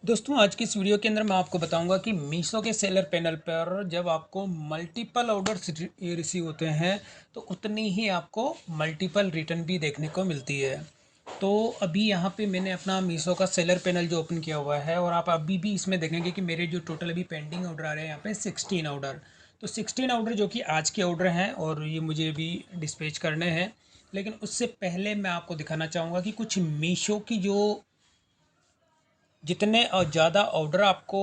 दोस्तों आज की इस वीडियो के अंदर मैं आपको बताऊंगा कि मीशो के सेलर पैनल पर जब आपको मल्टीपल ऑर्डर्स रिसीव होते हैं तो उतनी ही आपको मल्टीपल रिटर्न भी देखने को मिलती है। तो अभी यहाँ पे मैंने अपना मीशो का सेलर पैनल जो ओपन किया हुआ है और आप अभी भी इसमें देखेंगे कि मेरे जो टोटल अभी पेंडिंग ऑर्डर आ रहे हैं यहाँ पे 16 ऑर्डर। तो 16 ऑर्डर जो कि आज के ऑर्डर हैं और ये मुझे अभी डिस्पैच करने हैं। लेकिन उससे पहले मैं आपको दिखाना चाहूँगा कि कुछ मीशो की जो जितने ज़्यादा ऑर्डर आपको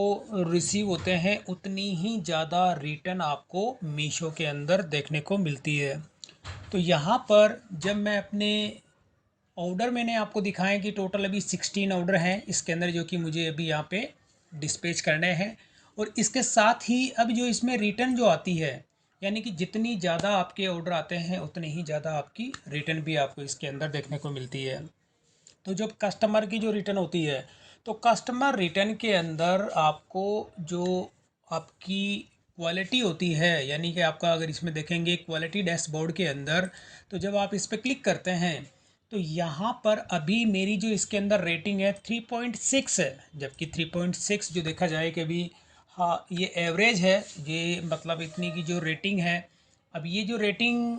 रिसीव होते हैं उतनी ही ज़्यादा रिटर्न आपको मीशो के अंदर देखने को मिलती है। तो यहाँ पर जब मैं अपने ऑर्डर मैंने आपको दिखाएं कि टोटल अभी 16 ऑर्डर हैं इसके अंदर जो कि मुझे अभी यहाँ पे डिस्पैच करने हैं। और इसके साथ ही अब जो इसमें रिटर्न जो आती है, यानी कि जितनी ज़्यादा आपके ऑर्डर आते हैं उतनी ही ज़्यादा आपकी रिटर्न भी आपको इसके अंदर देखने को मिलती है। तो जब कस्टमर की जो रिटर्न होती है तो कस्टमर रिटर्न के अंदर आपको जो आपकी क्वालिटी होती है, यानी कि आपका अगर इसमें देखेंगे क्वालिटी डैशबोर्ड के अंदर, तो जब आप इस पर क्लिक करते हैं तो यहाँ पर अभी मेरी जो इसके अंदर रेटिंग है 3.6 है। जबकि 3.6 जो देखा जाए कि अभी हाँ ये एवरेज है, ये मतलब इतनी की जो रेटिंग है। अब ये जो रेटिंग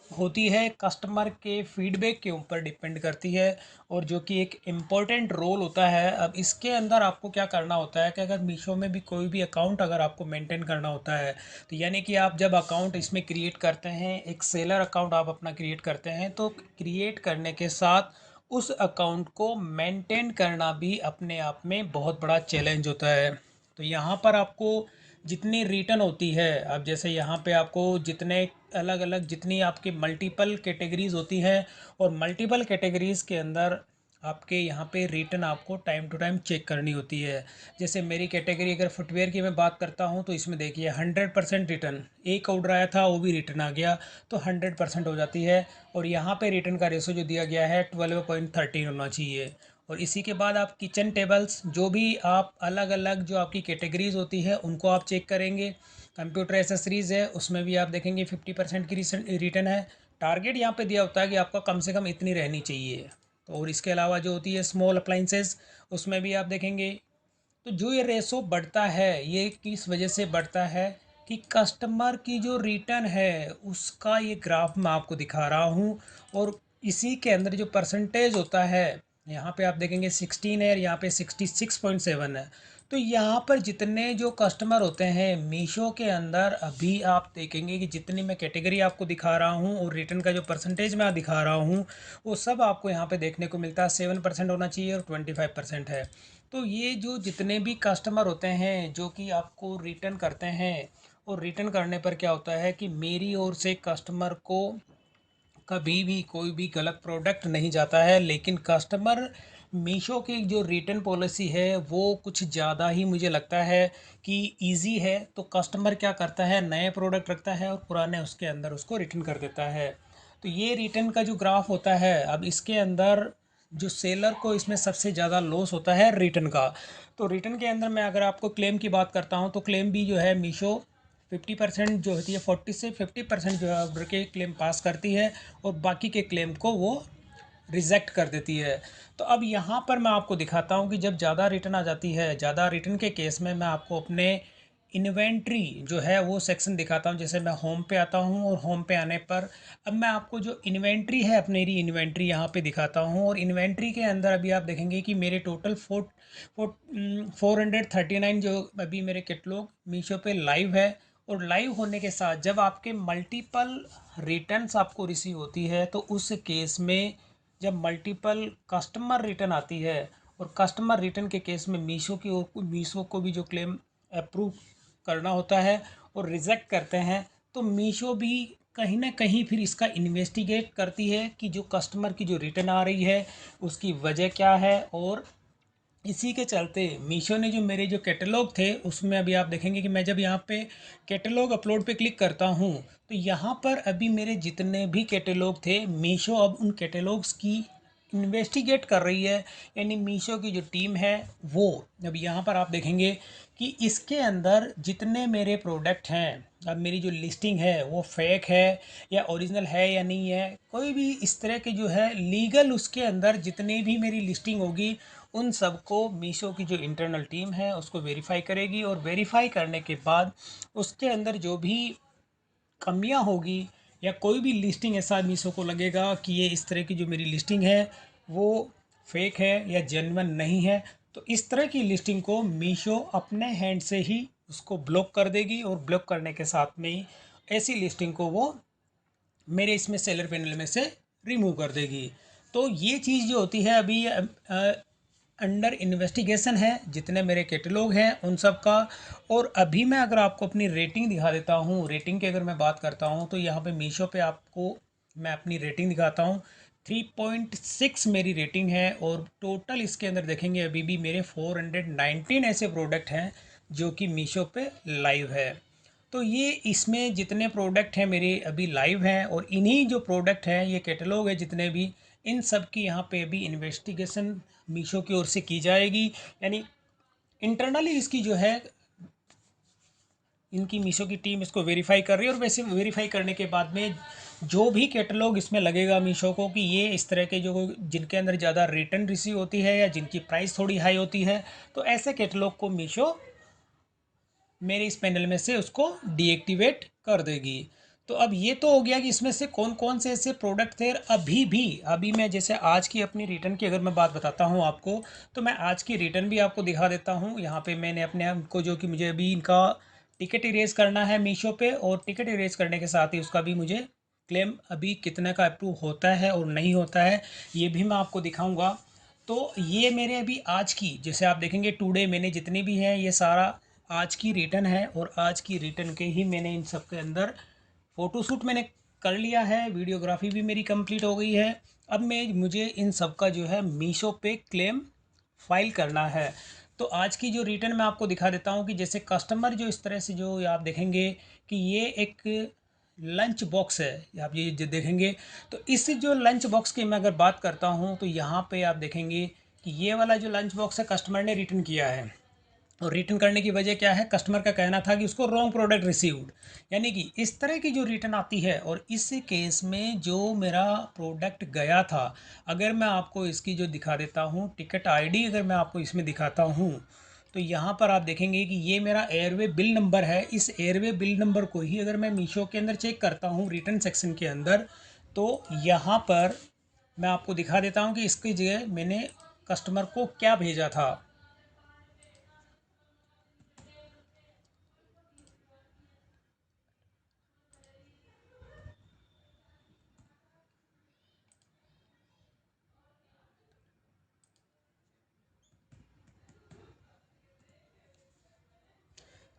होती है कस्टमर के फीडबैक के ऊपर डिपेंड करती है और जो कि एक इम्पॉर्टेंट रोल होता है। अब इसके अंदर आपको क्या करना होता है कि अगर मीशो में भी कोई भी अकाउंट अगर आपको मेंटेन करना होता है तो यानी कि आप जब अकाउंट इसमें क्रिएट करते हैं, एक सेलर अकाउंट आप अपना क्रिएट करते हैं, तो क्रिएट करने के साथ उस अकाउंट को मेंटेन करना भी अपने आप में बहुत बड़ा चैलेंज होता है। तो यहाँ पर आपको जितनी रिटर्न होती है, अब जैसे यहाँ पे आपको जितने अलग अलग जितनी आपकी मल्टीपल कैटेगरीज होती हैं और मल्टीपल कैटेगरीज के अंदर आपके यहाँ पे रिटर्न आपको टाइम टू टाइम चेक करनी होती है। जैसे मेरी कैटेगरी अगर फुटवेयर की मैं बात करता हूँ तो इसमें देखिए 100% रिटर्न, एक ऑर्डर आया था वो भी रिटर्न आ गया तो 100% हो जाती है। और यहाँ पे रिटर्न का रेशो जो दिया गया है 12.13 होना चाहिए। और इसी के बाद आप किचन टेबल्स जो भी आप अलग अलग जो आपकी कैटेगरीज होती है उनको आप चेक करेंगे। कंप्यूटर एसेसरीज़ है उसमें भी आप देखेंगे 50% की रिटर्न है। टारगेट यहाँ पे दिया होता है कि आपका कम से कम इतनी रहनी चाहिए। तो और इसके अलावा जो होती है स्मॉल अप्लाइंसेस, उसमें भी आप देखेंगे। तो जो ये रेशो बढ़ता है ये किस वजह से बढ़ता है कि कस्टमर की जो रिटर्न है उसका ये ग्राफ मैं आपको दिखा रहा हूँ। और इसी के अंदर जो परसेंटेज होता है, यहाँ पे आप देखेंगे 16 है और यहाँ पे 66.7 है। तो यहाँ पर जितने जो कस्टमर होते हैं मीशो के अंदर, अभी आप देखेंगे कि जितनी मैं कैटेगरी आपको दिखा रहा हूँ और रिटर्न का जो परसेंटेज मैं दिखा रहा हूँ वो सब आपको यहाँ पे देखने को मिलता है। 7% होना चाहिए और 25% है। तो ये जो जितने भी कस्टमर होते हैं जो कि आपको रिटर्न करते हैं, और रिटर्न करने पर क्या होता है कि मेरी ओर से कस्टमर को कभी भी कोई भी गलत प्रोडक्ट नहीं जाता है। लेकिन कस्टमर मीशो की जो रिटर्न पॉलिसी है वो कुछ ज़्यादा ही मुझे लगता है कि इजी है। तो कस्टमर क्या करता है, नए प्रोडक्ट रखता है और पुराने उसके अंदर उसको रिटर्न कर देता है। तो ये रिटर्न का जो ग्राफ होता है, अब इसके अंदर जो सेलर को इसमें सबसे ज़्यादा लॉस होता है रिटर्न का। तो रिटर्न के अंदर मैं अगर आपको क्लेम की बात करता हूँ तो क्लेम भी जो है मीशो 50% जो होती है, 40 से 50% जो है ऑर्डर के क्लेम पास करती है और बाकी के क्लेम को वो रिजेक्ट कर देती है। तो अब यहाँ पर मैं आपको दिखाता हूँ कि जब ज़्यादा रिटर्न आ जाती है, ज़्यादा रिटर्न के केस में मैं आपको अपने इन्वेंट्री जो है वो सेक्शन दिखाता हूँ। जैसे मैं होम पे आता हूँ और होम पे आने पर अब मैं आपको जो इन्वेंट्री है अपनी इन्वेंट्री यहाँ पे दिखाता हूँ। और इन्वेंट्री के अंदर अभी आप देखेंगे कि मेरे टोटल 439 जो अभी मेरे कैटलॉग मीशो पे लाइव है। और लाइव होने के साथ जब आपके मल्टीपल रिटर्न्स आपको रिसीव होती है तो उस केस में जब मल्टीपल कस्टमर रिटर्न आती है और कस्टमर रिटर्न के केस में मीशो को भी जो क्लेम अप्रूव करना होता है और रिजेक्ट करते हैं, तो मीशो भी कहीं ना कहीं फिर इसका इन्वेस्टिगेट करती है कि जो कस्टमर की जो रिटर्न आ रही है उसकी वजह क्या है। और इसी के चलते मीशो ने जो मेरे जो कैटलॉग थे उसमें अभी आप देखेंगे कि मैं जब यहाँ पे कैटलॉग अपलोड पे क्लिक करता हूँ तो यहाँ पर अभी मेरे जितने भी कैटलॉग थे मीशो अब उन कैटलॉग्स की इन्वेस्टिगेट कर रही है। यानी मीशो की जो टीम है वो अब यहाँ पर आप देखेंगे कि इसके अंदर जितने मेरे प्रोडक्ट हैं, अब मेरी जो लिस्टिंग है वो फेक है या ओरिजिनल है या नहीं है, कोई भी इस तरह के जो है लीगल उसके अंदर जितनी भी मेरी लिस्टिंग होगी उन सब को मीशो की जो इंटरनल टीम है उसको वेरीफाई करेगी, और वेरीफाई करने के बाद उसके अंदर जो भी कमियां होगी या कोई भी लिस्टिंग ऐसा मीशो को लगेगा कि ये इस तरह की जो मेरी लिस्टिंग है वो फेक है या जेन्युइन नहीं है, तो इस तरह की लिस्टिंग को मीशो अपने हैंड से ही उसको ब्लॉक कर देगी, और ब्लॉक करने के साथ में ही ऐसी लिस्टिंग को वो मेरे इसमें सेलर पैनल में से रिमूव कर देगी। तो ये चीज़ जो होती है अभी अंडर इन्वेस्टिगेशन है, जितने मेरे कैटलॉग हैं उन सब का। और अभी मैं अगर आपको अपनी रेटिंग दिखा देता हूँ, रेटिंग की अगर मैं बात करता हूँ तो यहाँ पे मीशो पे आपको मैं अपनी रेटिंग दिखाता हूँ। 3.6 मेरी रेटिंग है, और टोटल इसके अंदर देखेंगे अभी भी मेरे 419 ऐसे प्रोडक्ट हैं जो कि मीशो पे लाइव है। तो ये इसमें जितने प्रोडक्ट हैं मेरे अभी लाइव हैं, और इन्हीं जो प्रोडक्ट हैं ये कैटलॉग है जितने भी, इन सब की यहाँ पे अभी इन्वेस्टिगेशन मीशो की ओर से की जाएगी। यानी इंटरनली इसकी जो है, इनकी मीशो की टीम इसको वेरीफाई कर रही है, और वैसे वेरीफाई करने के बाद में जो भी कैटलॉग इसमें लगेगा मीशो को कि ये इस तरह के जो जिनके अंदर ज़्यादा रिटर्न रिसीव होती है या जिनकी प्राइस थोड़ी हाई होती है, तो ऐसे कैटलॉग को मीशो मेरे इस पैनल में से उसको डीएक्टिवेट कर देगी। तो अब ये तो हो गया कि इसमें से कौन कौन से ऐसे प्रोडक्ट थे। अभी मैं जैसे आज की अपनी रिटर्न की अगर मैं बात बताता हूँ आपको, तो मैं आज की रिटर्न भी आपको दिखा देता हूँ। यहाँ पे मैंने अपने आप को जो कि मुझे अभी इनका टिकट इरेज करना है मीशो पे, और टिकट इरेज करने के साथ ही उसका भी मुझे क्लेम अभी कितने का अप्रूव होता है और नहीं होता है ये भी मैं आपको दिखाऊंगा। तो ये मेरे अभी आज की, जैसे आप देखेंगे टुडे मैंने जितनी भी है ये सारा आज की रिटर्न है, और आज की रिटर्न के ही मैंने इन सब के अंदर फ़ोटोशूट मैंने कर लिया है, वीडियोग्राफी भी मेरी कंप्लीट हो गई है। अब मैं मुझे इन सब का जो है मीशो पे क्लेम फाइल करना है। तो आज की जो रिटर्न मैं आपको दिखा देता हूँ कि जैसे कस्टमर जो इस तरह से जो आप देखेंगे कि ये एक लंच बॉक्स है, आप ये जो देखेंगे, तो इस जो लंच बॉक्स की मैं अगर बात करता हूँ तो यहाँ पे आप देखेंगे कि ये वाला जो लंच बॉक्स है कस्टमर ने रिटर्न किया है। और रिटर्न करने की वजह क्या है, कस्टमर का कहना था कि उसको रॉन्ग प्रोडक्ट रिसीव्ड। यानी कि इस तरह की जो रिटर्न आती है, और इस केस में जो मेरा प्रोडक्ट गया था, अगर मैं आपको इसकी जो दिखा देता हूँ टिकट आईडी, अगर मैं आपको इसमें दिखाता हूँ, तो यहाँ पर आप देखेंगे कि ये मेरा एयरवे बिल नंबर है। इस एयरवे बिल नंबर को ही अगर मैं मीशो के अंदर चेक करता हूँ रिटर्न सेक्शन के अंदर, तो यहाँ पर मैं आपको दिखा देता हूँ कि इसकी जगह मैंने कस्टमर को क्या भेजा था।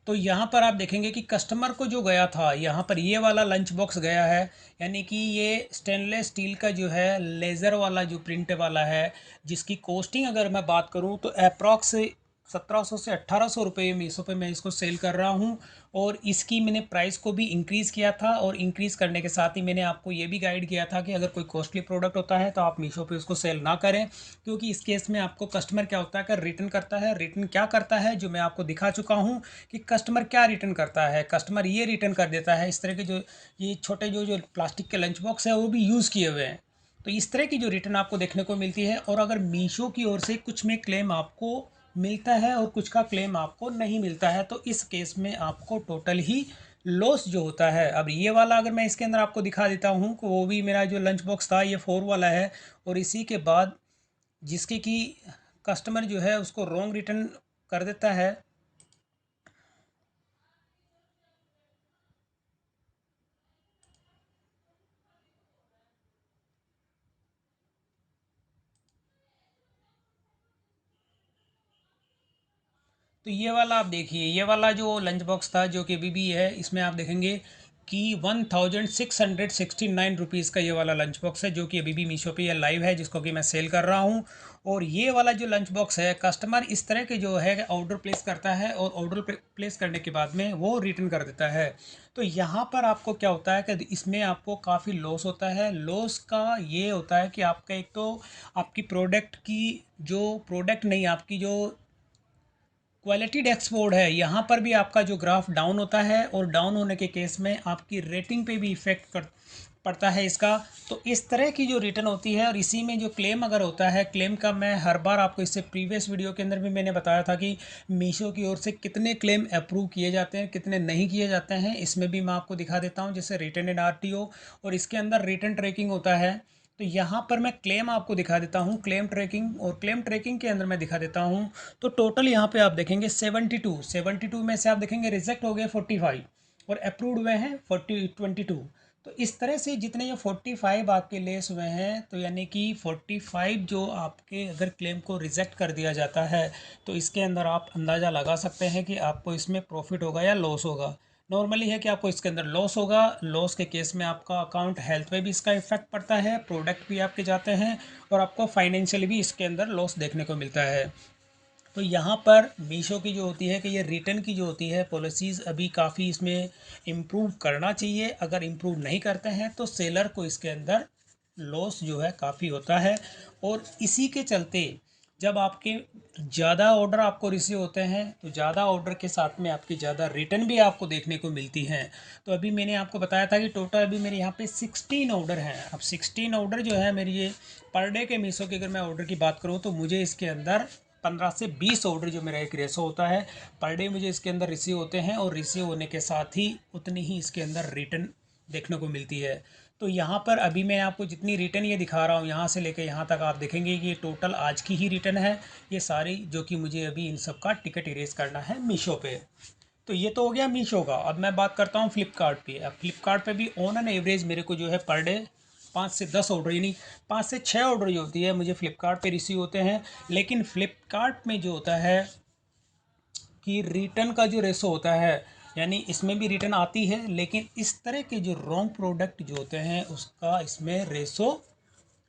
तो यहाँ पर आप देखेंगे कि कस्टमर को जो गया था, यहाँ पर ये वाला लंच बॉक्स गया है। यानी कि ये स्टेनलेस स्टील का जो है लेज़र वाला जो प्रिंट वाला है, जिसकी कॉस्टिंग अगर मैं बात करूँ तो अप्रॉक्स 1700 से 1800 रुपये मीशो पे मैं इसको सेल कर रहा हूँ। और इसकी मैंने प्राइस को भी इंक्रीज़ किया था, और इंक्रीज़ करने के साथ ही मैंने आपको ये भी गाइड किया था कि अगर कोई कॉस्टली प्रोडक्ट होता है तो आप मीशो पे उसको सेल ना करें, क्योंकि इस केस में आपको कस्टमर क्या होता है कि रिटर्न करता है। रिटर्न क्या करता है जो मैं आपको दिखा चुका हूँ कि कस्टमर क्या रिटर्न करता है। कस्टमर ये रिटर्न कर देता है इस तरह के जो ये छोटे जो जो प्लास्टिक के लंच बॉक्स है वो भी यूज़ किए हुए हैं। तो इस तरह की जो रिटर्न आपको देखने को मिलती है, और अगर मीशो की ओर से कुछ में क्लेम आपको मिलता है और कुछ का क्लेम आपको नहीं मिलता है, तो इस केस में आपको टोटल ही लॉस जो होता है। अब ये वाला अगर मैं इसके अंदर आपको दिखा देता हूँ कि वो भी मेरा जो लंच बॉक्स था ये 4 वाला है, और इसी के बाद जिसके कि कस्टमर जो है उसको रॉन्ग रिटर्न कर देता है। तो ये वाला आप देखिए, ये वाला जो लंच बॉक्स था जो कि बीबी है, इसमें आप देखेंगे कि 1669 रुपीज़ का ये वाला लंच बॉक्स है जो कि अभी भी मीशो पे ये लाइव है, जिसको कि मैं सेल कर रहा हूँ। और ये वाला जो लंच बॉक्स है कस्टमर इस तरह के जो है ऑर्डर प्लेस करता है, और ऑर्डर प्लेस करने के बाद में वो रिटर्न कर देता है। तो यहाँ पर आपको क्या होता है कि इसमें आपको काफ़ी लॉस होता है। लॉस का ये होता है कि आपका एक तो आपकी प्रोडक्ट की जो प्रोडक्ट नहीं, आपकी जो क्वालिटी डैशबोर्ड है यहाँ पर भी आपका जो ग्राफ डाउन होता है, और डाउन होने के केस में आपकी रेटिंग पे भी इफ़ेक्ट पड़ता है इसका। तो इस तरह की जो रिटर्न होती है, और इसी में जो क्लेम अगर होता है, क्लेम का मैं हर बार आपको इससे प्रीवियस वीडियो के अंदर भी मैंने बताया था कि मीशो की ओर से कितने क्लेम अप्रूव किए जाते हैं, कितने नहीं किए जाते हैं। इसमें भी मैं आपको दिखा देता हूँ, जैसे रिटर्न इन आरटीओ और इसके अंदर रिटर्न ट्रैकिंग होता है। तो यहाँ पर मैं क्लेम आपको दिखा देता हूँ, क्लेम ट्रैकिंग, और क्लेम ट्रैकिंग के अंदर मैं दिखा देता हूँ। तो टोटल यहाँ पे आप देखेंगे 72 में से आप देखेंगे रिजेक्ट हो गए 45 और अप्रूव्ड हुए हैं 22। तो इस तरह से जितने ये 45 आपके लेस हुए हैं, तो यानी कि 45 जो आपके अगर क्लेम को रिजेक्ट कर दिया जाता है, तो इसके अंदर आप अंदाज़ा लगा सकते हैं कि आपको इसमें प्रॉफिट होगा या लॉस होगा। नॉर्मली है कि आपको इसके अंदर लॉस होगा। लॉस के केस में आपका अकाउंट हेल्थ पे भी इसका इफेक्ट पड़ता है, प्रोडक्ट भी आपके जाते हैं, और आपको फाइनेंशियली भी इसके अंदर लॉस देखने को मिलता है। तो यहाँ पर मीशो की जो होती है कि ये रिटर्न की जो होती है पॉलिसीज़, अभी काफ़ी इसमें इम्प्रूव करना चाहिए। अगर इम्प्रूव नहीं करते हैं तो सेलर को इसके अंदर लॉस जो है काफ़ी होता है। और इसी के चलते जब आपके ज़्यादा ऑर्डर आपको रिसीव होते हैं, तो ज़्यादा ऑर्डर के साथ में आपकी ज़्यादा रिटर्न भी आपको देखने को मिलती हैं। तो अभी मैंने आपको बताया था कि टोटल अभी मेरे यहाँ पे 16 ऑर्डर हैं। अब 16 ऑर्डर जो है मेरी ये पर डे के मीशो की अगर मैं ऑर्डर की बात करूँ, तो मुझे इसके अंदर 15 से 20 ऑर्डर जो मेरा एक रेशो होता है पर डे मुझे इसके अंदर रिसीव होते हैं, और रिसीव होने के साथ ही उतनी ही इसके अंदर रिटर्न देखने को मिलती है। तो यहाँ पर अभी मैं आपको जितनी रिटर्न ये दिखा रहा हूँ, यहाँ से लेकर यहाँ तक आप देखेंगे कि ये टोटल आज की ही रिटर्न है, ये सारी, जो कि मुझे अभी इन सब का टिकट इरेज करना है मीशो पे। तो ये तो हो गया मीशो का। अब मैं बात करता हूँ फ्लिपकार्ट पे। अब फ्लिपकार्ट पे भी ऑन एन एवरेज मेरे को जो है पर डे 5 से 10 ऑर्डर, यानी 5 से 6 ऑर्डर जो होती है मुझे फ्लिपकार्ट पे रिसीव होते हैं। लेकिन फ्लिपकार्ट में जो होता है कि रिटर्न का जो रेशो होता है, यानी इसमें भी रिटर्न आती है, लेकिन इस तरह के जो रॉन्ग प्रोडक्ट जो होते हैं उसका इसमें रेशो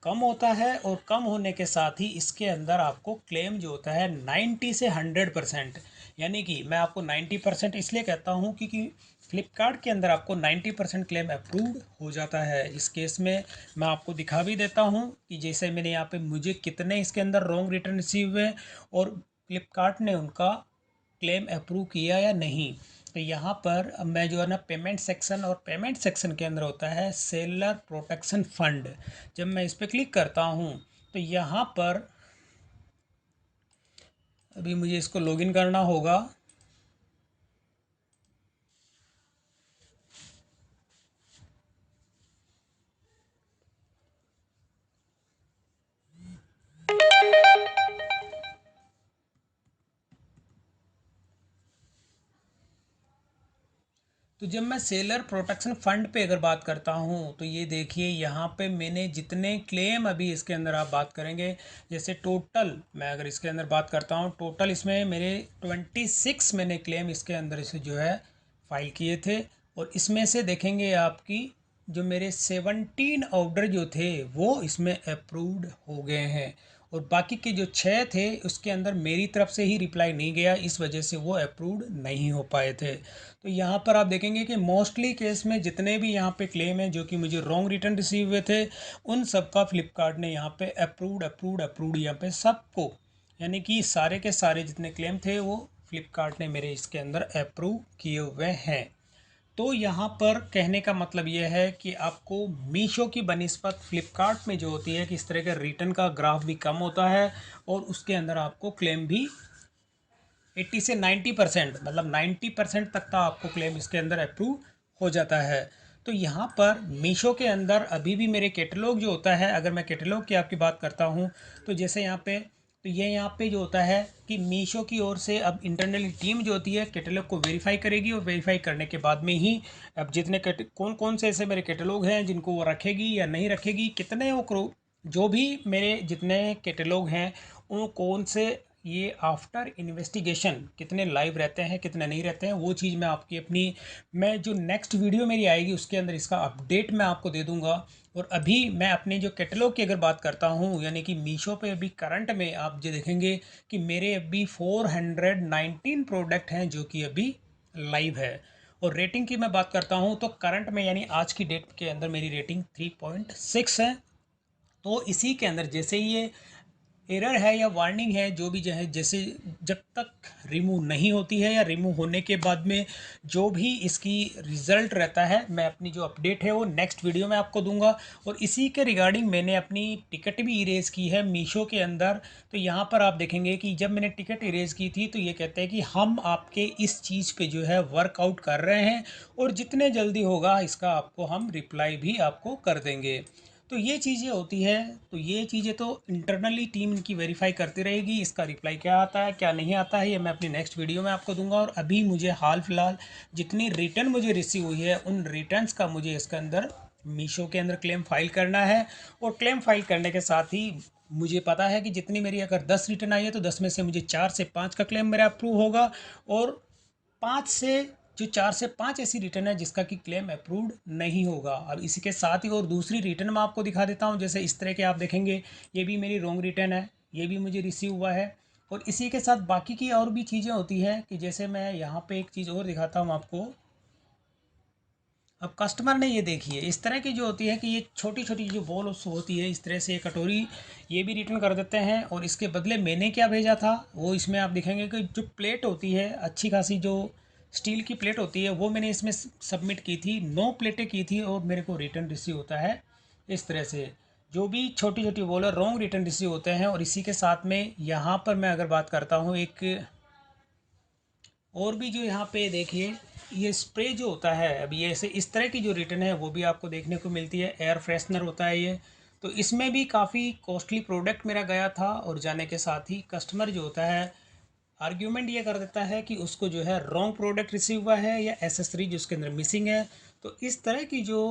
कम होता है। और कम होने के साथ ही इसके अंदर आपको क्लेम जो होता है 90 से 100%, यानी कि मैं आपको 90% इसलिए कहता हूँ क्योंकि फ्लिपकार्ट के अंदर आपको 90% क्लेम अप्रूव्ड हो जाता है। इस केस में मैं आपको दिखा भी देता हूँ कि जैसे मैंने यहाँ पे मुझे कितने इसके अंदर रॉन्ग रिटर्न रिसीव हुए और फ्लिपकार्ट ने उनका क्लेम अप्रूव किया या नहीं। तो यहाँ पर अब मैं जो है ना पेमेंट सेक्शन, और पेमेंट सेक्शन के अंदर होता है सेलर प्रोटेक्शन फंड। जब मैं इस पर क्लिक करता हूँ, तो यहाँ पर अभी मुझे इसको लॉगिन करना होगा। तो जब मैं सेलर प्रोटेक्शन फ़ंड पे अगर बात करता हूँ, तो ये देखिए यहाँ पे मैंने जितने क्लेम अभी इसके अंदर आप बात करेंगे, जैसे टोटल मैं अगर इसके अंदर बात करता हूँ, टोटल इसमें मेरे 26 मैंने क्लेम इसके अंदर से जो है फाइल किए थे। और इसमें से देखेंगे आपकी जो मेरे 17 ऑर्डर जो थे वो इसमें अप्रूव्ड हो गए हैं, और बाकी के जो 6 थे उसके अंदर मेरी तरफ से ही रिप्लाई नहीं गया, इस वजह से वो अप्रूव्ड नहीं हो पाए थे। तो यहाँ पर आप देखेंगे कि मोस्टली केस में जितने भी यहाँ पे क्लेम हैं जो कि मुझे रॉन्ग रिटर्न रिसीव हुए थे, उन सब का फ्लिपकार्ट ने यहाँ पे अप्रूव्ड अप्रूव्ड अप्रूव्ड यहाँ पे सबको, यानी कि सारे के सारे जितने क्लेम थे वो फ्लिपकार्ट ने मेरे इसके अंदर अप्रूव किए हुए हैं। तो यहाँ पर कहने का मतलब ये है कि आपको मीशो की बनिस्बत फ्लिपकार्ट में जो होती है कि इस तरह के रिटर्न का ग्राफ भी कम होता है, और उसके अंदर आपको क्लेम भी 80 से 90%, मतलब 90% तक का आपको क्लेम इसके अंदर अप्रूव हो जाता है। तो यहाँ पर मीशो के अंदर अभी भी मेरे कैटलॉग जो होता है, अगर मैं कैटलॉग की आपकी बात करता हूँ, तो जैसे यहाँ पे, तो ये यहाँ पे जो होता है कि मीशो की ओर से अब इंटरनली टीम जो होती है कैटलॉग को वेरीफाई करेगी, और वेरीफाई करने के बाद में ही अब जितने कौन कौन से ऐसे मेरे कैटलॉग हैं जिनको वो रखेगी या नहीं रखेगी, कितने वो जो भी मेरे जितने कैटलॉग हैं उन कौन से ये आफ्टर इन्वेस्टिगेशन कितने लाइव रहते हैं कितने नहीं रहते हैं, वो चीज़ मैं आपकी अपनी, मैं जो नेक्स्ट वीडियो मेरी आएगी उसके अंदर इसका अपडेट मैं आपको दे दूंगा। और अभी मैं अपने जो कैटलॉग की अगर बात करता हूँ, यानी कि मीशो पे अभी करंट में आप जो देखेंगे कि मेरे अभी 419 प्रोडक्ट हैं जो कि अभी लाइव है। और रेटिंग की मैं बात करता हूँ तो करंट में यानी आज की डेट के अंदर मेरी रेटिंग 3.6 है। तो इसी के अंदर जैसे ही ये एरर है या वार्निंग है जो भी जो है, जैसे जब तक रिमूव नहीं होती है या रिमूव होने के बाद में जो भी इसकी रिज़ल्ट रहता है, मैं अपनी जो अपडेट है वो नेक्स्ट वीडियो में आपको दूंगा। और इसी के रिगार्डिंग मैंने अपनी टिकट भी इरेज़ की है मीशो के अंदर। तो यहाँ पर आप देखेंगे कि जब मैंने टिकट इरेज़ की थी तो ये कहते हैं कि हम आपके इस चीज़ पे जो है वर्कआउट कर रहे हैं और जितने जल्दी होगा इसका आपको हम रिप्लाई भी आपको कर देंगे। तो ये चीज़ें होती है। तो ये चीज़ें तो इंटरनली टीम इनकी वेरीफाई करती रहेगी, इसका रिप्लाई क्या आता है क्या नहीं आता है ये मैं अपनी नेक्स्ट वीडियो में आपको दूंगा। और अभी मुझे हाल फिलहाल जितनी रिटर्न मुझे रिसीव हुई है उन रिटर्न्स का मुझे इसके अंदर मीशो के अंदर क्लेम फाइल करना है। और क्लेम फाइल करने के साथ ही मुझे पता है कि जितनी मेरी अगर 10 रिटर्न आई है तो 10 में से मुझे 4 से 5 का क्लेम मेरा अप्रूव होगा। और 5 से जो 4 से 5 ऐसी रिटर्न है जिसका कि क्लेम अप्रूव्ड नहीं होगा। अब इसी के साथ ही और दूसरी रिटर्न मैं आपको दिखा देता हूँ। जैसे इस तरह के आप देखेंगे ये भी मेरी रॉन्ग रिटर्न है, ये भी मुझे रिसीव हुआ है। और इसी के साथ बाकी की और भी चीज़ें होती हैं कि जैसे मैं यहाँ पे एक चीज़ और दिखाता हूँ आपको। अब कस्टमर ने ये देखिए इस तरह की जो होती है कि ये छोटी छोटी जो बॉल होती है इस तरह से ये कटोरी ये भी रिटर्न कर देते हैं। और इसके बदले मैंने क्या भेजा था वो इसमें आप दिखेंगे कि जो प्लेट होती है अच्छी खासी जो स्टील की प्लेट होती है वो मैंने इसमें सबमिट की थी, 9 प्लेटें की थी और मेरे को रिटर्न रिसीव होता है इस तरह से। जो भी छोटी छोटी बॉल है रॉन्ग रिटर्न रिसीव होते हैं। और इसी के साथ में यहाँ पर मैं अगर बात करता हूँ एक और भी जो यहाँ पे देखिए ये स्प्रे जो होता है, अब ये ऐसे इस तरह की जो रिटर्न है वो भी आपको देखने को मिलती है। एयर फ्रेशनर होता है ये। तो इसमें भी काफ़ी कॉस्टली प्रोडक्ट मेरा गया था और जाने के साथ ही कस्टमर जो होता है आर्ग्यूमेंट ये कर देता है कि उसको जो है रॉन्ग प्रोडक्ट रिसीव हुआ है या एसेसरी जो उसके अंदर मिसिंग है। तो इस तरह की जो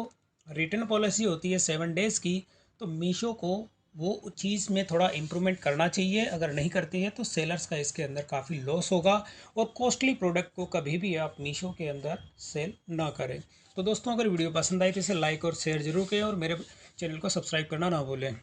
रिटर्न पॉलिसी होती है 7 डेज़ की, तो मीशो को वो चीज़ में थोड़ा इम्प्रूवमेंट करना चाहिए। अगर नहीं करती है तो सेलर्स का इसके अंदर काफ़ी लॉस होगा। और कॉस्टली प्रोडक्ट को कभी भी आप मीशो के अंदर सेल ना करें। तो दोस्तों अगर वीडियो पसंद आई तो इसे लाइक और शेयर जरूर करें और मेरे चैनल को सब्सक्राइब करना ना भूलें।